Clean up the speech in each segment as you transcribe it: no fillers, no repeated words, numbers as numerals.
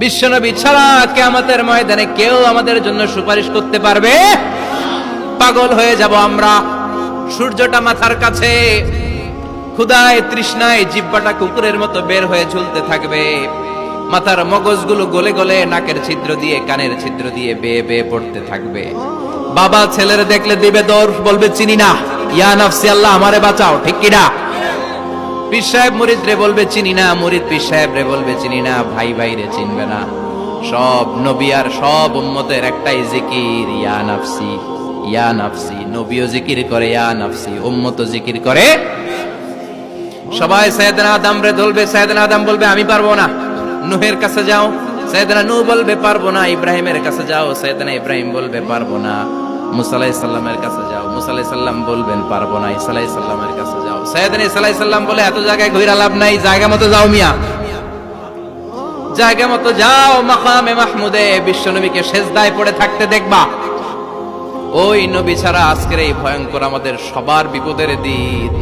বিশ্বনবী ছাড়া কিয়ামতের ময়দানে কেউ আমাদের জন্য সুপারিশ করতে পারবে? পাগল হয়ে যাব আমরা। সূর্যটা মাথার কাছে, ক্ষুধায় তৃষ্ণায় জিহ্বাটা কুকুরের মতো বের হয়ে ঝুলতে থাকবে, মাথার মগজগুলো গলে গলে নাকের ছিদ্র দিয়ে কানের ছিদ্র দিয়ে বেয়ে বেয়ে পড়তে থাকবে। বাবা ছেলের দেখলে দিবে দৌড়, বলবে চিনি না, ইয়া নাফসি আল্লাহ আমারে বাঁচাও, ঠিক কিনা? পীর সাহেব মুরিদ রে বলবে চিনি না, মুরিদ পীর সাহেব রে বলবে চিনি না, ভাই ভাই রে চিনবে না। সব নবী আর সব উম্মতের একটাই জিকির, ইয়া নাফসি ইয়া নাফসি। নবীও জিকির করে ইয়া নাফসি, উম্মতও জিকির করে। সবাই সাইয়েদনা আদম রে ধরবে, সাইয়েদনা আদম বলবে আমি পারবো না, নূহের কাছে যাও। সাইয়েদনা নূহ বলবে পারবো না, ইব্রাহিমের কাছে যাও। সাইয়েদনা ইব্রাহিম বলবে পারবো না, মুসা আলাইহিস সালামের কাছে যাও। মুসা আলাইহিস সালাম বলবেন পারবো না, ঈসা আলাইহিস সালামের কাছে যাও। সাইয়েদনা ঈসা আলাইহিস সালাম বলে এত জায়গায় ঘুরে লাভ নাই, জায়গা মতো যাও মিয়া, জায়গা মতো যাও। মাকামে মাহমুদে বিশ্বনবীকে সেজদায় পড়ে থাকতে দেখবা। ওই নবী ছাড়া আজকের এই ভয়ঙ্কর আমাদের সবার বিপদের দিন,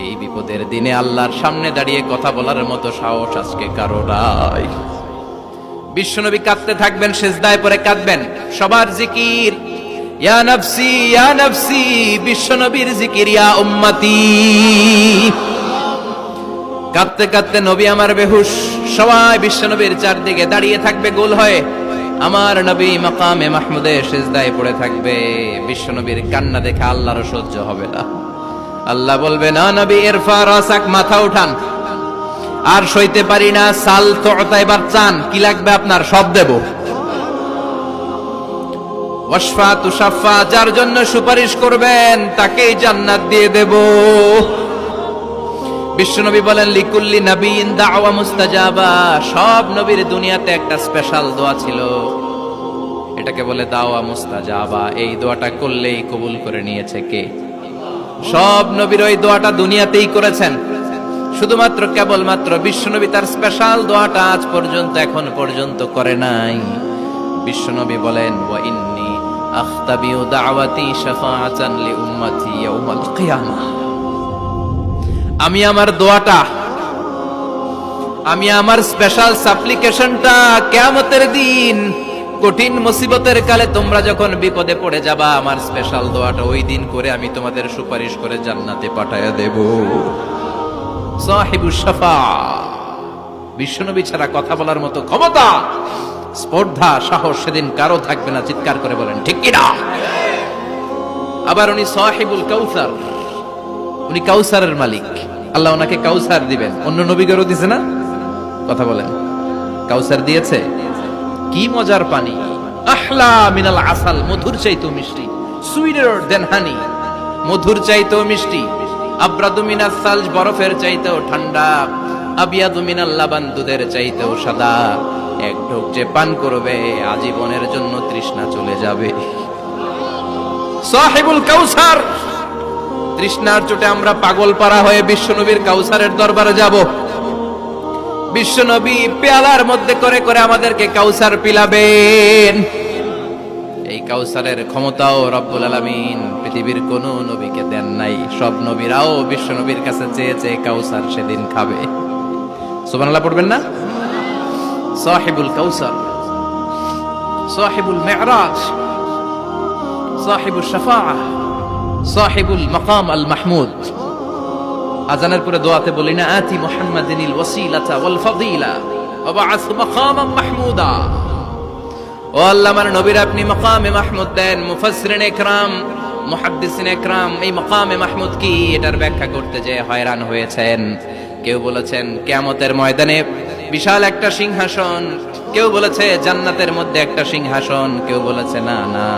এই বিপদের দিনে আল্লাহর সামনে দাঁড়িয়ে কথা বলার মতো সাহস আজকে কারো নাই। বিশ্বনবী কাঁদতে থাকবেন, সেজদায় পড়ে কাঁদবেন। সবার জিকির ইয়া নাফসি ইয়া নাফসি, বিশ্বনবীর জিকির ইয়া উম্মতি। কাঁদতে কাঁদতে নবী আমার বেহুশ, সবাই বিশ্বনবীর চারদিকে দাঁড়িয়ে থাকবে গোল হয়ে। আমার নবী মাকামে মাহমুদে সিজদায় পড়ে থাকবে। বিশ্বনবীর কান্না দেখে আল্লাহর সহ্য হবে না। আল্লাহ বলবে না নবী ইরফা রাসাক, মাথা উঠান, আর সইতে পারি না। সাল তোতা, এবার চান, কি লাগবে আপনার সব দেব। ওয়াশফা তুশাফা, যার জন্য সুপারিশ করবেন তাকেই জান্নাত দিয়ে দেব। বিশ্বনবী বলেন লিকুল্লি নবিয়্যিন দাওয়া মুস্তাজাবা, সব নবীর দুনিয়াতে একটা স্পেশাল দোয়া ছিল, এটাকে বলে দাওয়া মুস্তাজাবা। এই দোয়াটা করলেই কবুল করে নিয়েছে কে? সব নবীর ওই দোয়াটা দুনিয়াতেই করেছেন, শুধুমাত্র কেবলমাত্র বিশ্বনবী তার স্পেশাল দোয়াটা আজ পর্যন্ত এখন পর্যন্ত করে নাই। বিশ্বনবী বলেন ওয়া ইন্নী আখতাবিউ দাওয়াতি শাফাআতান লি উম্মতি ইয়াউমাল কিয়ামাহ, আমি আমার দোয়াটা, আমি আমার স্পেশাল সাপ্লিকেশনটা কিয়ামতের দিন কঠিন মুসিবতের কালে তোমরা যখন বিপদে পড়ে যাবা, আমার স্পেশাল দোয়াটা ওই দিন করে আমি তোমাদের সুপারিশ করে জান্নাতে পাঠায়া দেব। সাহিবুশ শাফা, বিশ্বনবী ছাড়া কথা বলার মতো ক্ষমতা, স্পর্ধা, সাহস সেদিন কারো থাকবে না। চিৎকার করে বলেন ঠিক কিনা? আবার উনি সাহিবুল কাউসার, উনি কাউসারের মালিক। আল্লাহ ওনাকে কাউসার দিবেন। অন্য নবীদেরও দিছে না? কথা বলেন, কাউসার দিয়েছে। কি মজার পানি, আহলা মিনাল আসাল, মধুর চাইতেও মিষ্টি, সুইটার দেন হানি, মধুর চাইতেও মিষ্টি। আবরাদু মিনাস সালজ, বরফের চাইতেও ঠান্ডা। আবিয়াদু মিনাল লাবান, দুধের চাইতেও সাদা। এক ঢোক যে পান করবে আজীবনের জন্য তৃষ্ণা চলে যাবে। সাহিবুল কাউসার, তৃষ্ণার চোটে আমরা পাগল পারা হয়ে বিশ্বনবীর কাউসারের দরবারে যাব। বিশ্বনবী পেয়ালার মধ্যে করে করে আমাদেরকে কাউসার পিলাবেন। এই কাউসারের ক্ষমতাও রব্বুল আলামিন পৃথিবীর কোন নবীকে দেন নাই। সব নবীরাও বিশ্বনবীর কাছে চেয়েছে কাউসার সেদিন খাবে। সুবহানাল্লাহ পড়বেন না? সাহিবুল কাউসার, সাহিবুল মিরাজ, সাহিবুশ শাফাআহ, সাহিবুল মাকাম আল মাহমুদ। আজানের পরে দোয়াতে বলি না আতি মুহাম্মাদিনিল ওয়াসিলাতা ওয়াল ফাদিলা ওয়া বা'আস মাকামান মাহমুদা। ও আল্লাহ, আমার নবীর আপনি মাকামে মাহমুদ দেন। মুফাসসিরিন ইকরাম, মুহাদ্দিসিন ইকরাম এই মাকামে মাহমুদ কি এটার ব্যাখ্যা করতে যে হয়রান হয়েছেন। কেউ বলেছেন কিয়ামতের ময়দানে বিশাল একটা সিংহাসন, কেউ বলেছে জান্নাতের মধ্যে একটা সিংহাসন, কেউ বলেছে না না,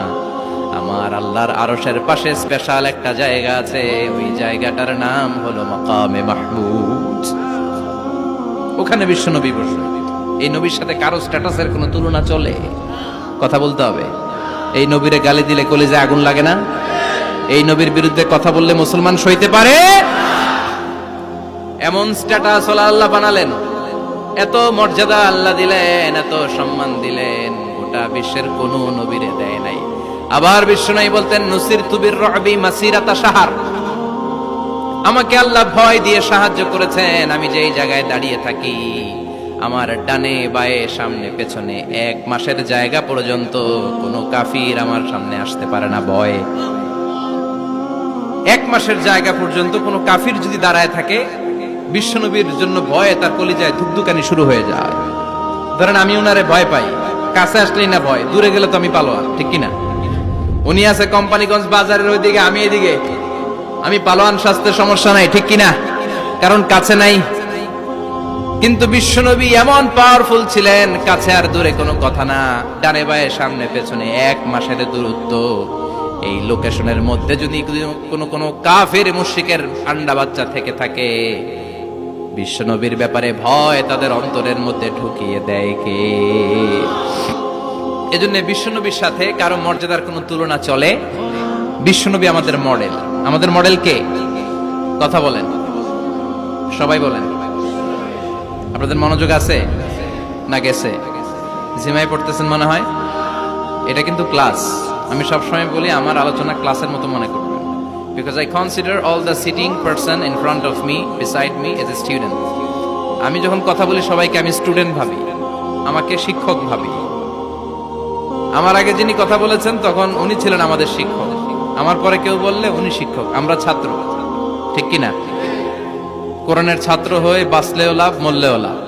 আমার আল্লাহর আরশের পাশে স্পেশাল একটা জায়গা আছে, ওই জায়গাটার নাম হলো মাকামে মাহমুদ। ওখানে বিশ্বনবী বসে। এই নবীর সাথে কারো স্ট্যাটাসের কোনো তুলনা চলে? কথা বলতে হবে। এই নবীরে গালি দিলে কলিজায় আগুন লাগে না? এই নবীর বিরুদ্ধে কথা বললে মুসলমান সইতে পারে? এমন স্ট্যাটাস হলো আল্লাহ বানালেন, এত মর্যাদা আল্লাহ দিলেন, এত সম্মান দিলেন, গোটা বিশ্বের কোন নবীরে দেয় নাই। আবার বিশ্বনবী বলতেন নুসিরতু বির-রু'বি মাসিরাতা শাহর, আমাকে আল্লাহ ভয় দিয়ে সাহায্য করেছেন। আমি যেই জায়গায় দাঁড়িয়ে থাকি আমার ডানে বায়ে সামনে পেছনে 1 মাসের জায়গা পর্যন্ত কোনো কাফির আমার সামনে আসতে পারে না ভয়ে। 1 মাসের জায়গা পর্যন্ত কোনো কাফির যদি দাঁড়ায় থাকে, বিশ্বনবীর জন্য ভয়ে তার কলিজায় ধুকধুকানি শুরু হয়ে যায়। ধরেন আমি উনারে ভয় পাই, কাছে আসলেই না ভয়, দূরে গেলে তো আমি পালোয়ান, ঠিক কিনা? উনি আছে কোম্পানিগঞ্জ বাজারের ওইদিকে, আমি এদিকে, আমি পালোয়ান, স্বাস্থ্যের সমস্যা নাই, ঠিক কিনা? কারণ কাছে নাই। কিন্তু বিশ্বনবী এমন পাওয়ারফুল ছিলেন, কাছে আর দূরে কোনো কথা না, ডানে বায়ে সামনে পেছনে 1 মাসের দূরত্ব। এই লোকেশনের মধ্যে যদি কোনো কাফের মুশরিকের আন্ডা বাচ্চা থেকে থাকে, বিশ্বনবীর ব্যাপারে ভয় তাদের অন্তরের মধ্যে ঢুকিয়ে দেয় কে? এজন্য বিশ্বনবীর সাথে কারো মর্যাদার কোনো তুলনা চলে? বিশ্বনবী আমাদের মডেল। আমাদের মডেল কে? কথা বলেন, সবাই বলেন। আপনাদের মনোযোগ আছে না গেছে? জিমাই পড়তেছেন মনে হয়। এটা কিন্তু ক্লাস। আমি সবসময় বলি আমার আলোচনা ক্লাসের মতো মনে করবেন, because I consider all the sitting person in front of me, beside me as a student. আমি যখন কথা বলি সবাইকে আমি স্টুডেন্ট ভাবি, আমাকে শিক্ষক ভাবি। আমার আগে যিনি কথা বলেছেন তখন উনি ছিলেন আমাদের শিক্ষক, আমার পরে কেউ বললে উনি শিক্ষক, আমরা ছাত্র, ঠিক কিনা? কোরআনের ছাত্র হয়ে বাঁচলেও লাভ, মরলেও লাভ।